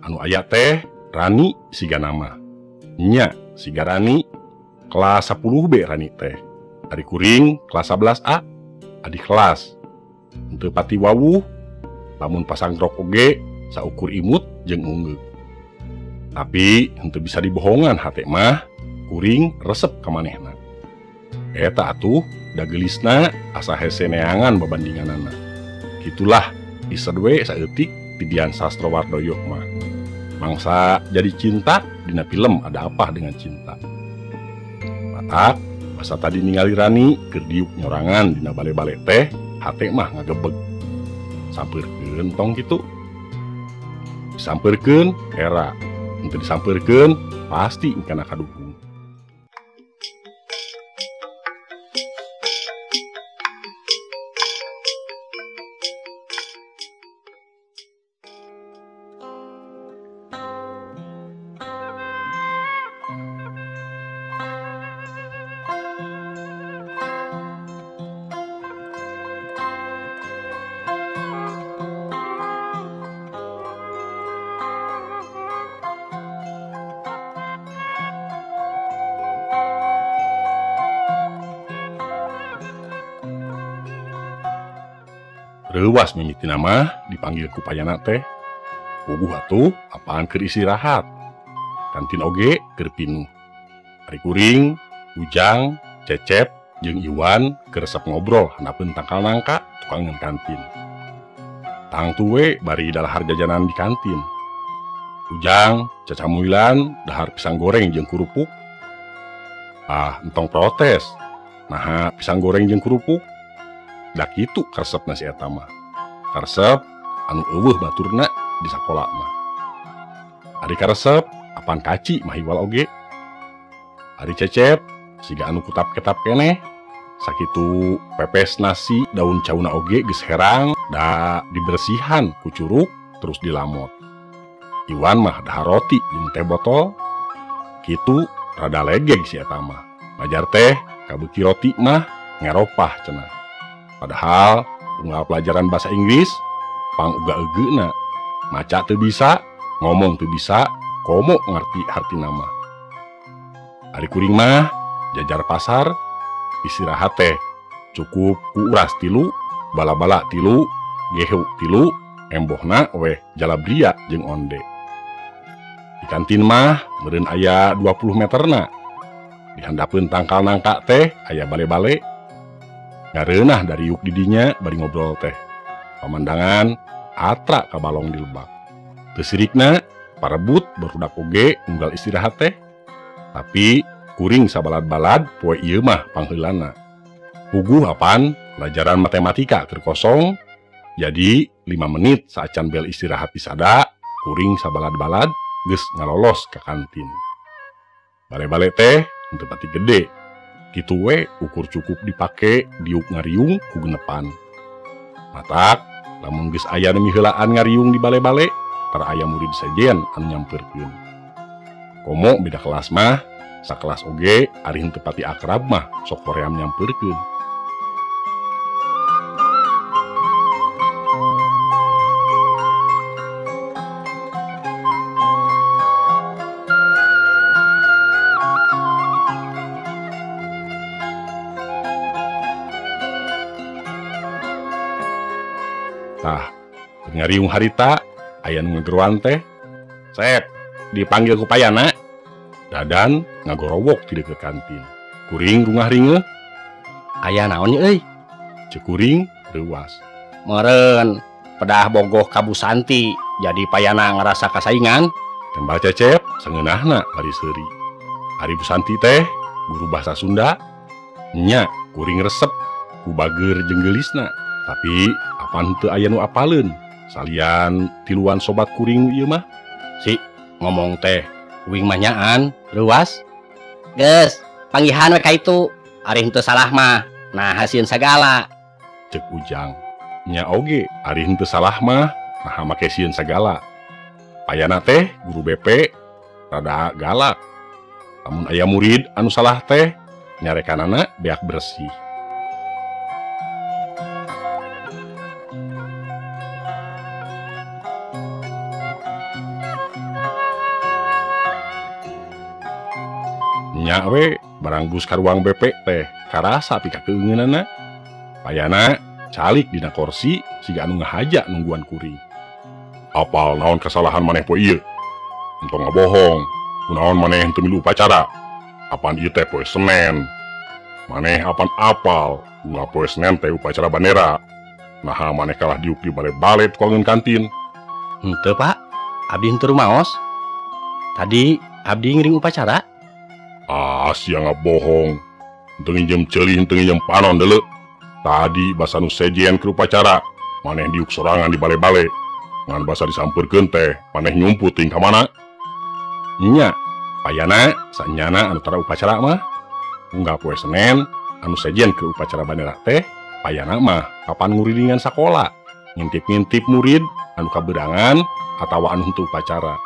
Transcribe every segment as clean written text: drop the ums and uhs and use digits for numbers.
Anu aya teh Rani siga nama. Nya siga Rani kelas 10B Rani teh. Ari kuring kelas 11A. Adik kelas. Henteu pati wawuh. Lamun pasang rok oge saukur imut jeung ungeug. Tapi henteu bisa dibohongan hate mah kuring resep ka manehna. Eta atuh da geulisna asa hese neangan babandinganana. Kitulah disedwe saeutik ti Dian Sastrowardoyo mah. Mangsa jadi cinta dina film Ada Apa Dengan Cinta. Matak basa tadi ningali Rani keur diuk nyorangan dina bale-bale teh hate mah ngagebeg. Sampeurkeun tong kitu. Disampeurkeun era, henteu disampeurkeun pasti engkana kadukung. Reuwas mimiti nama dipanggil ku payana teh. Puguh atuh apaan keur istirahat. Kantin oge keur pinuh. Ari kuring, Ujang, Cecep, jeung Iwan keur resep ngobrol handapeun tangkal nangka tukang ngan kantin. Tang tuwe bari dalahar jajanan di kantin. Ujang cacamuilan dahar pisang goreng jeung kurupuk. Ah, entong protes. Naha pisang goreng jeung kurupuk. Da kitu karesepna si eta mah. Karesep anu eueuh baturna di sakola mah. Ari karesep apaan kaci mah hiwal oge. Ari Cecep siga anu kutap-ketap keneh. Sakitu pepes nasi daun cauna oge geus herang da dibersihan ku curug terus dilamot. Iwan mah dahar roti jeung teh botol. Kitu rada legeg si eta mah. Pajar teh kabeuki roti mah ngeropah cenah. Padahal unggal pelajaran bahasa Inggris pang uga eugeuna. Maca teu bisa, ngomong teu bisa, komo ngarti harti nama. Ari kuring mah jajar pasar, istirahat teh cukup ku uras 3, bala-bala 3, gehu 3, embohna weh jalabria jeung onde. Di kantin mah meureun aya 20 meterna. Dihandapeun tangkal nangka teh aya bale-bale. Ngareunah dari yuk didinya bari ngobrol teh. Pamandangan atra ka balong di lebak. Teu sirikna parebut barudak oge unggal istirahat teh. Tapi kuring sabalad-balad poe ieu mah pangheulana. Puguh apaan pelajaran matematika keur kosong. Jadi 5 menit saacan bel istirahat disada, kuring sabalad-balad geus ngalolos ka kantin. Bale-bale teh henteu pati gede. Kitu we ukur cukup dipake diuk ngariung ku genepan. Matak lamun geus aya nu miheulaan ngariung di bale-bale, tara aya murid sejen anu nyampeurkeun. Komo beda kelas mah sakelas oge ari henteu pati akrab mah sok hoream nyampeurkeun. Tah, ngariung harita aya nu ngageruan teh. Sep, dipanggil ku payana. Dadan ngagorowok ti deukeut kantin. Kuring rungah ringgeuh. Aya naon euy? Ceuk kuring reuwas. Meureun pedah bogoh ka Bu Santi, jadi payana ngerasa kasaingan. Tembal Cecep sangeunahna bari seuri. Ari Bu Santi teh guru bahasa Sunda. Nya kuring resep ku bager jeung geulisna. Tapi apaan teu aya nu apaleun. Salian tiluan sobat kuring ieu mah. Si ngomong teh uing mah nyaan reuwas. Geus, panggihan we ka itu. Ari henteu salah mah. Nah, hasieun sagala. Cek Ujang. Nya oge ari henteu salah mah nah make sieun sagala. Payana teh guru BP rada galak. Lamun aya murid anu salah teh nyarekanana beak bersih. Nya we barang bus ka ruang BP teh karasa pika keungeunana. Payana calik dina kursi siga anu ngahaja nungguan kuring. Apal naon kesalahan maneh poe ieu? Entong ngabohong. Kunaon maneh henteu milu upacara? Apaan ieu teh poe Senen. Maneh apaan apal? Bunga poe Senen teh upacara bandera. Naha maneh kalah diuk di bale-bale tukangeun kantin. Henteu Pak, abdi henteu rumaos. Tadi abdi ngiring upacara. Sia ngabohong. Henteu nginjem ceuli, henteu nginjem panon deuleu. Tadi basa nu sejen ke upacara. Maneh diuk sorangan di bale-bale. Ngan basa disampeurkeun teh, maneh nyumput ting ka mana? Nya, payana sanyana anu tara upacara mah. Unggal poe Senen anu sejen ke upacara bandera teh, payana mah kapan nguridingan sakola. Ngintip-ngintip murid anu kaberangan atawa anu henteu upacara.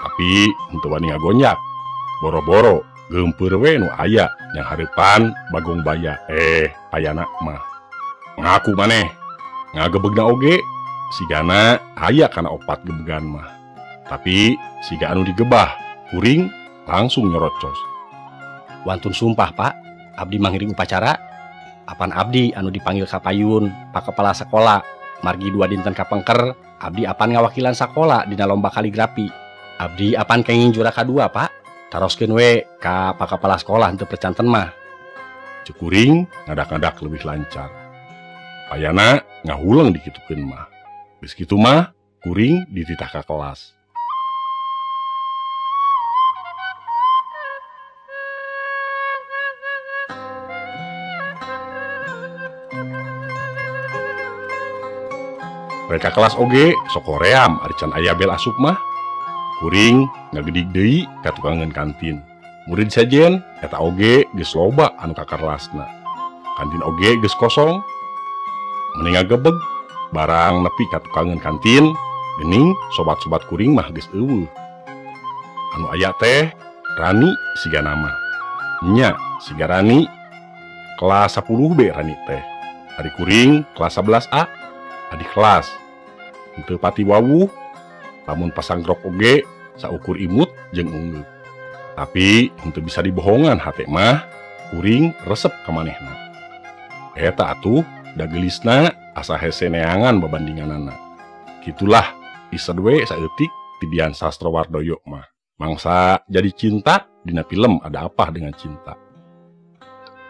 Tapi henteu wani ngagonjak. Boro-boro geumpeur we nu aya yang hareupan Bagong Baya. Payana mah ngaku maneh ngagebegna oge sigana aya kana opat gebegan mah. Tapi siga anu digebah kuring langsung nyorocos. Wantun sumpah Pak, abdi manghiring upacara. Apan abdi anu dipanggil ka payun Pak Kepala Sekolah margi 2 dinten kapengker. Abdi apan ngawakilan sakola dina lomba kaligrafi. Abdi apan kenging juara kadua Pak. Taroskeun we ka Pak Kepala Sekolah henteu percanten mah. Cukuring ngadak-ngadak lebih lancar. Payana ngahulang dikitukeun mah. Geus kitu mah kuring dititah ka kelas. Mereka kelas oge sok hoream ari can aya bel asup mah. Kuring ngagedig deui ka tukangeun kantin. Murid sajen eta oge geus loba anu ka kelasna. Kantin oge geus kosong. Mending ngagebeg barang nepi ka tukangeun kantin, geuning sobat-sobat kuring mah geus eueuh. Anu aya teh Rani siga nama. Nya siga Rani kelas 10B Rani teh. Ari kuring kelas 11A. Adik kelas henteu pati wawuh, lamun pasang rok oge saukur imut jeung unggul. Tapi henteu bisa dibohongan hate mah kuring resep ka manehna. Eta atuh da geulisna asa hese neangan babandinganana. Kitulah ised we saeutik ti Dian Sastrowardoyo mah. Mangsa jadi cinta dina film Ada Apa Dengan Cinta.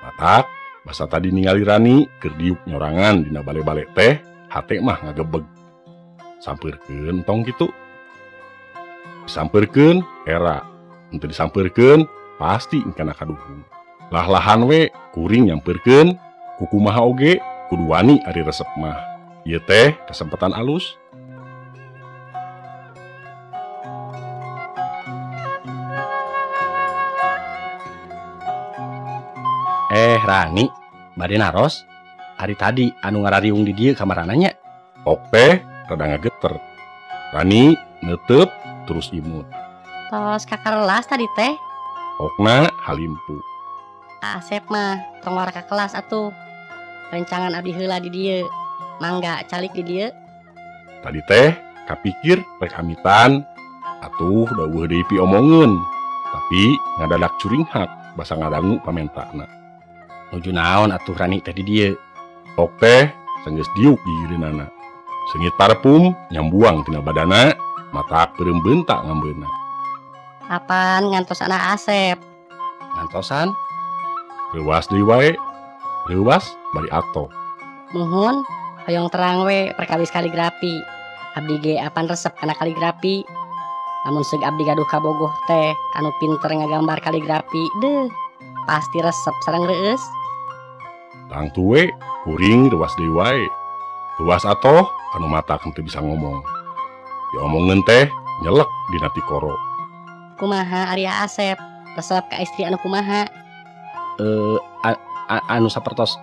Matak basa tadi ningali Rani keur diuk nyorangan dina bale-bale teh, hate mah ngagebeg. Sampeurkeun tong kitu. Disampeurkeun era, henteu disampeurkeun pasti engkana kaduhung. Lah-lahan we kuring nyampeurkeun kukumaha oge kudu wani ari resep mah. Ieu teh kesempatan alus. Rani, bade naros. Ari tadi anu ngarariung di dieu kamarana nya. Ok teh rada ngageter. Rani neuteup terus imut. Tos ka kelas tadi teh. Okna halimpu. Asep mah tong wara ka kelas atuh. Rencangan abdi heula di dieu. Mangga calik di dieu. Tadi teh kapikir rek amitan atuh dawuh deui pi omongeun. Tapi ngadadak curinghat basa ngadangu pamentana. Nuju naon atuh Rani teh di dieu. Ok teh senggeus diuk di gieureunana. Seungit parfum nyambuang tina badana, mata peureum beuntak ngambeuna. Apaan ngantos anak Asep? Ngantosan? Leuwas deui wae. Leuwas bari ato. Muhun, hoyong terang we perkawis kaligrafi. Abdi ge apan resep kana kaligrafi. Namun seug abdi gaduh ka bogoh teh anu pinter ngagambar kaligrafi, deuh pasti resep sareng reueus. Tang tuwe kuring leuwas deui wae. Leuwas atoh anu mata henteu bisa ngomong. Diomongkeun teh nyelek dina tikoro. Kumaha ari Asep? Resep ka istri anu kumaha? Anu sapertos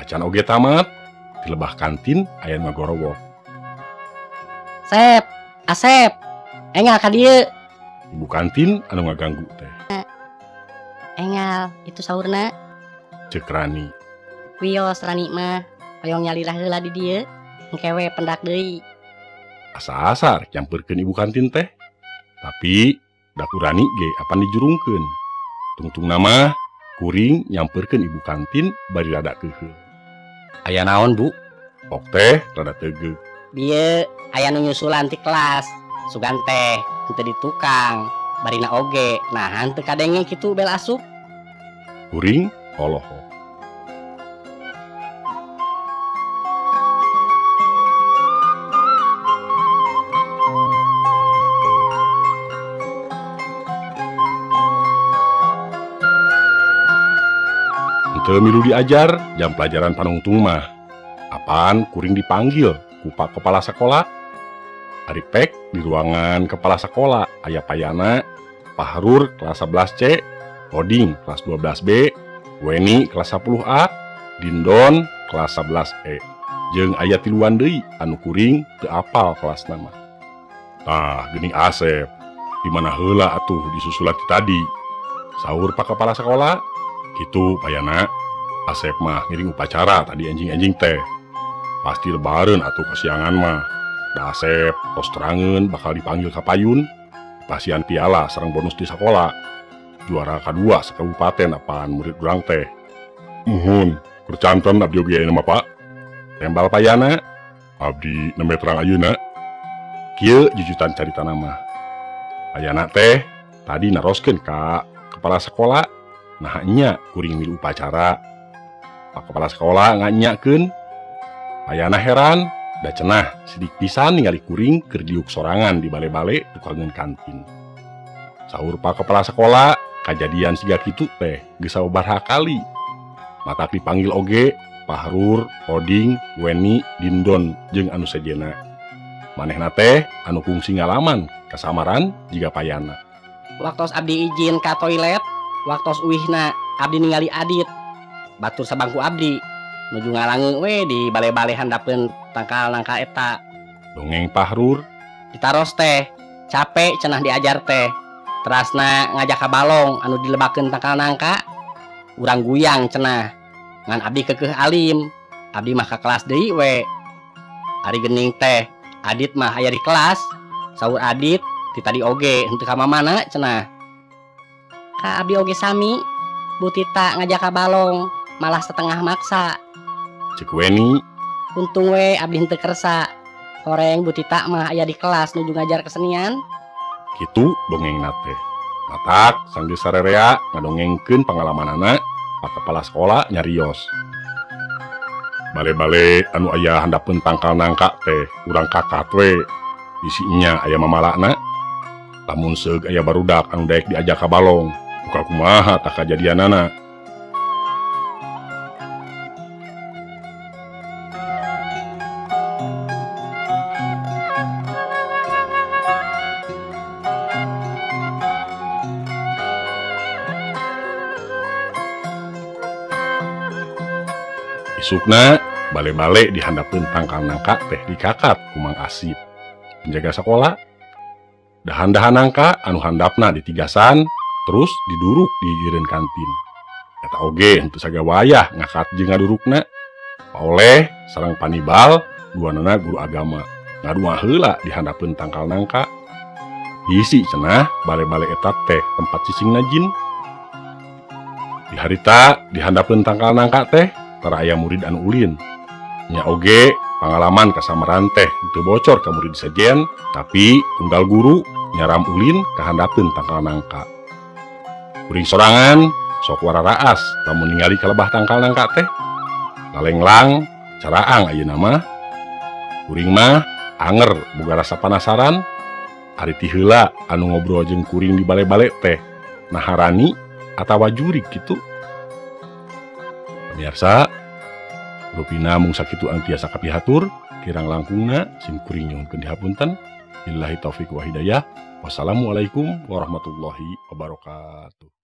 Acan oge tamat, di lebah kantin aya ngagorowok. Sep, Asep, engal ka dieu. Ibu kantin anu ngaganggu teh. Engal, itu saurna. Ceuk Rani. Wios Rani mah, hoyong nyalilah heula di dieu. Engke we pendak deui. Asa-asa rek nyampeurkeun ibu kantin teh. Tapi dakurani ge apan dijurungkeun. Tungtung nama kuring nyamperkeun ibu kantin bari rada keheul. Aya naon, Bu? Pok teh rada tegeuk. Bieu aya nu nyusulan ti kelas. Sugan teh henteu di tukang. Barina oge. Nah, henteu kadenge kitu bel asup. Kuring olohok. Henteu milu diajar jam pelajaran panungtung mah. Apaan kuring dipanggil ku Pak Kepala Sekolah. Ari pek di ruangan kepala sekolah aya payana Paharur kelas 11C, Oding kelas 12B, Weni kelas 10A, Dindon kelas 11E. Jeung aya tiluan deui anu kuring teu apal kelas nama. Tah geuning Asep, di mana heula atuh disusulan ti tadi. Saur Pak Kepala Sekolah, kitu payana Asep mah ngiring upacara tadi anjing-anjing teh. Pasti lebareun atuh kasiangan mah. Da Asep tos terangeun bakal dipanggil ka payun, pasian piala sareng bonus di sekolah. Juara kedua sekabupaten apaan murid urang teh. Muhun, percanten abdi oge ayeuna mah Pak. Tembal payana, abdi nembe terang ayeuna. Kieu jujutan carita nama. Payana teh tadi naroskeun ka kepala sekolah, nah nya kuring milu upacara. Pak Kepala Sekolah nganyakeun. Payana heran, da cenah sidik pisan ningali kuring keur diuk sorangan di bale-bale tukangeun kantin. Saur Pak Kepala Sekolah, kajadian siga kitu teh geus sabaraha kali. Matak dipanggil oge Pahrur, Oding, Weni, Dindon jeung anu sejena. Manehna teh anu kungsi ngalaman kasamaran jiga payana. Waktos abdi izin ka toilet, waktos uihna abdi ningali Adit. Batur sabangku abdi. Nuju ngalangeun we di bale-bale handapeun tangkal nangka eta. Dongeng Pahrur, Ditaros teh, capek cenah diajar teh. Terasna ngajak ka balong anu dilebakeun tangkal nangka. Urang guyang cenah. Ngan abdi keukeuh alim. Abdi mah ka kelas deui we. Ari geuning teh, Adit mah aya di kelas. Saur Adit, ti tadi oge henteu ka mamana cenah. Ka abdi oge sami. Bu Tita ngajak ka balong, malah setengah maksa. cek Weni, Untung we abdi henteu kersa. Horeng Bu Tita mah aya di kelas nuju ngajar kesenian. kitu dongengna teh. Matak sanggeus sarerea ngadongengkeun pangalamanana Pak Kepala Sekolah nyarios. Bale-bale anu aya handapeun tangkal nangka teh urang kakat we. Isinya aya mamalana. Lamun seug aya barudak anu daek diajak ka balong, buka kumaha tah kajadianana. Isukna bale-bale dihandapeun tangkal nangka teh dikakat ku Mang Asip, penjaga sekolah. Dahan-dahan nangka anu handapna ditigasan terus diduruk di gireun kantin. Eta oge henteu sagawayah ngakat jeung ngadurukna. Paoleh sareng Panibal duanana guru agama. Ngadua heula dihandapeun tangkal nangka. Hisi cenah bale-bale eta teh tempat cicingna jin. Di harita dihandapeun tangkal nangka teh tara aya murid anu ulin. Nya oge pangalaman kasamaran teh teu bocor ka murid sejen, tapi tunggal guru nyaram ulin kahandapeun tangkal nangka. Kuring sorangan sok wararaas lamun ningali kalebah tangkal nangka teh. Lalenglang caraang ayeuna mah. Kuring mah anger boga rasa panasaran. Ari ti heula anu ngobrol jeung kuring di bale-bale teh naharani atawa jurig kitu. Pemirsa, rupina mung sakitu anu tiasa kapihatur, kirang langkungna sim kuring nyuhunkeun dihapunten. Billahi taufik wa hidayah. Wassalamualaikum warahmatullahi wabarakatuh.